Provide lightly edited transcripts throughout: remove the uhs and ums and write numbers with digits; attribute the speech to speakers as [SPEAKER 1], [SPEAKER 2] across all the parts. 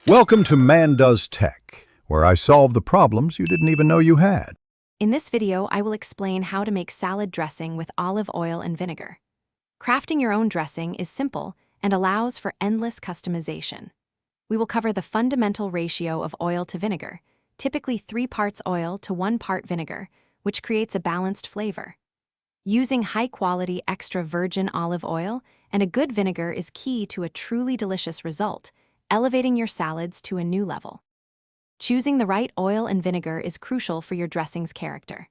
[SPEAKER 1] Welcome to Man Does Tech, where I solve the problems you didn't even know you had.
[SPEAKER 2] In this video, I will explain how to make salad dressing with olive oil and vinegar. Crafting your own dressing is simple and allows for endless customization. We will cover the fundamental ratio of oil to vinegar, typically 3 parts oil to 1 part vinegar, which creates a balanced flavor. Using high-quality extra virgin olive oil and a good vinegar is key to a truly delicious result, elevating your salads to a new level. Choosing the right oil and vinegar is crucial for your dressing's character.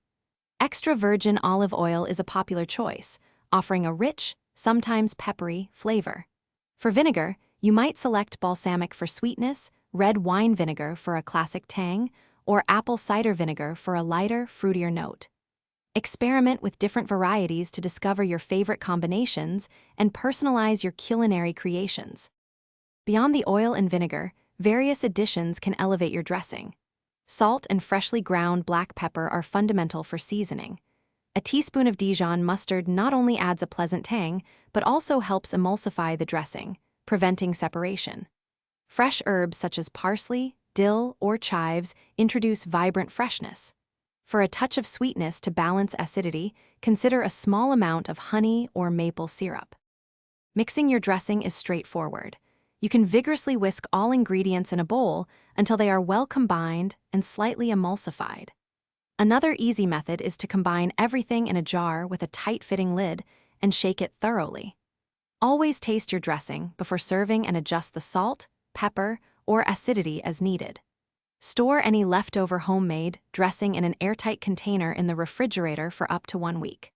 [SPEAKER 2] Extra virgin olive oil is a popular choice, offering a rich, sometimes peppery, flavor. For vinegar, you might select balsamic for sweetness, red wine vinegar for a classic tang, or apple cider vinegar for a lighter, fruitier note. Experiment with different varieties to discover your favorite combinations and personalize your culinary creations. Beyond the oil and vinegar, various additions can elevate your dressing. Salt and freshly ground black pepper are fundamental for seasoning. A teaspoon of Dijon mustard not only adds a pleasant tang, but also helps emulsify the dressing, preventing separation. Fresh herbs such as parsley, dill, or chives introduce vibrant freshness. For a touch of sweetness to balance acidity, consider a small amount of honey or maple syrup. Mixing your dressing is straightforward. You can vigorously whisk all ingredients in a bowl until they are well combined and slightly emulsified. Another easy method is to combine everything in a jar with a tight-fitting lid and shake it thoroughly. Always taste your dressing before serving and adjust the salt, pepper, or acidity as needed. Store any leftover homemade dressing in an airtight container in the refrigerator for up to 1 week.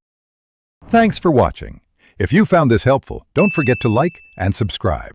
[SPEAKER 1] Thanks for watching. If you found this helpful, don't forget to like and subscribe.